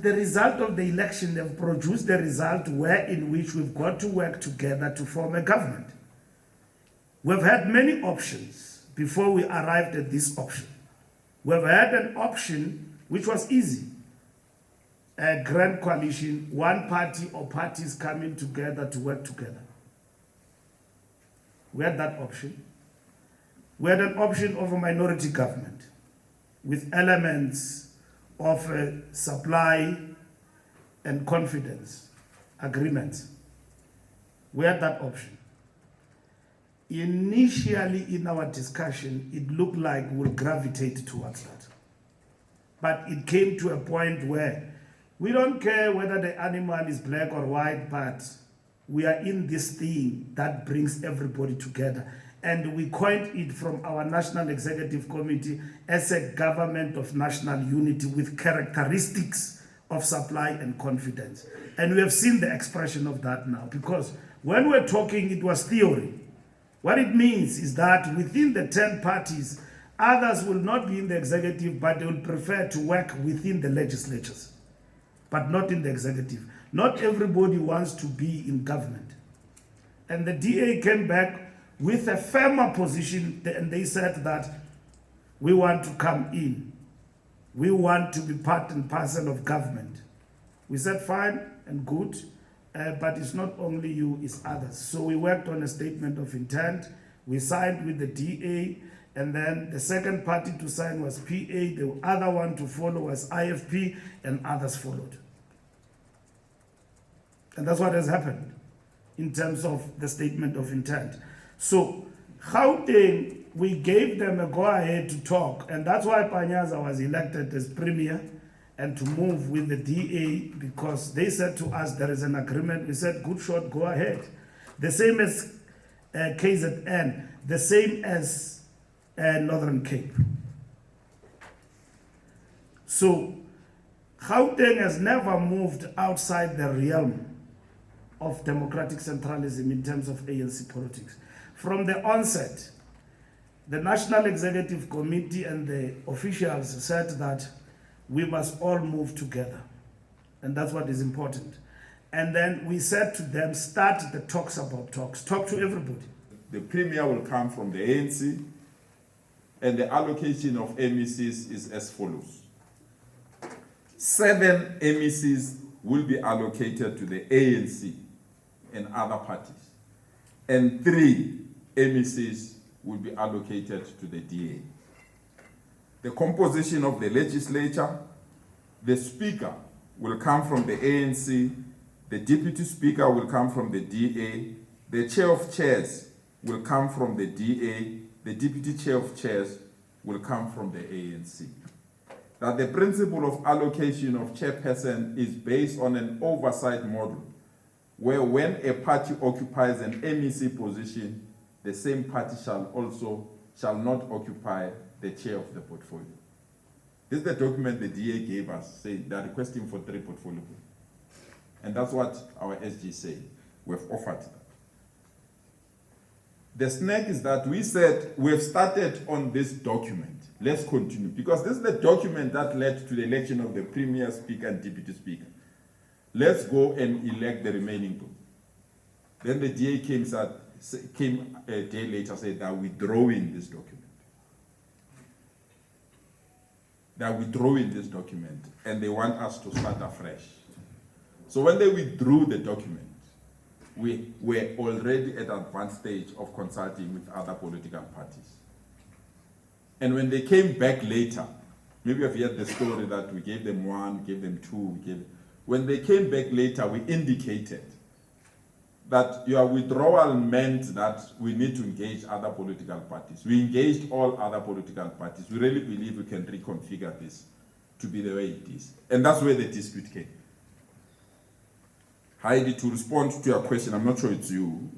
And the result of the election, they've produced the result in which we've got to work together to form a government. We've had many options before we arrived at this option. We've had an option which was easy. A grand coalition, one party or parties coming together to work together. We had that option. We had an option of a minority government with elements of supply and confidence agreements. We had that option. Initially in our discussion, it looked like we'll gravitate towards that. But it came to a point where we don't care whether the animal is black or white, but we are in this thing that brings everybody together. And we coined it from our National Executive Committee as a government of national unity with characteristics of supply and confidence. And we have seen the expression of that now, because when we're talking, it was theory. What it means is that within the 10 parties, others will not be in the executive, but they will prefer to work within the legislatures, but not in the executive. Not everybody wants to be in government. And the DA came back with a firmer position, and they said that we want to come in. We want to be part and parcel of government. We said fine and good, but it's not only you, it's others. So we worked on a statement of intent. We signed with the DA, and then the second party to sign was PA. The other one to follow was IFP, and others followed. And that's what has happened in terms of the statement of intent. So Gauteng, we gave them a go-ahead to talk, and that's why Panyaza was elected as Premier and to move with the DA, because they said to us there is an agreement. We said, good shot, go ahead. The same as KZN, the same as Northern Cape. So Gauteng has never moved outside the realm of democratic centralism in terms of ANC politics. From the onset, the National Executive Committee and the officials said that we must all move together. And that's what is important. And then we said to them, start the talks about talks. Talk to everybody. The Premier will come from the ANC, and the allocation of MECs is as follows. 7 MECs will be allocated to the ANC and other parties, and 3 MECs will be allocated to the DA. The composition of the legislature, the speaker will come from the ANC, the deputy speaker will come from the DA, the chair of chairs will come from the DA, the deputy chair of chairs will come from the ANC. That the principle of allocation of chairperson is based on an oversight model, where when a party occupies an MEC position, the same party shall not occupy the chair of the portfolio. This is the document the DA gave us, saying they're requesting for 3 portfolios. And that's what our SG say. We've offered that. The snag is that we said we've started on this document. Let's continue. Because this is the document that led to the election of the Premier, Speaker, and Deputy Speaker. Let's go and elect the remaining 2. Then the DA came a day later, said they're withdrawing this document. They're withdrawing this document, and they want us to start afresh. So when they withdrew the document, we were already at an advanced stage of consulting with other political parties. And when they came back later, maybe I've heard the story that we gave them 1, gave them 2, when they came back later, we indicated that your withdrawal meant that we need to engage other political parties. We engaged all other political parties. We really believe we can reconfigure this to be the way it is. And that's where the dispute came. Heidi, to respond to your question, I'm not sure it's you,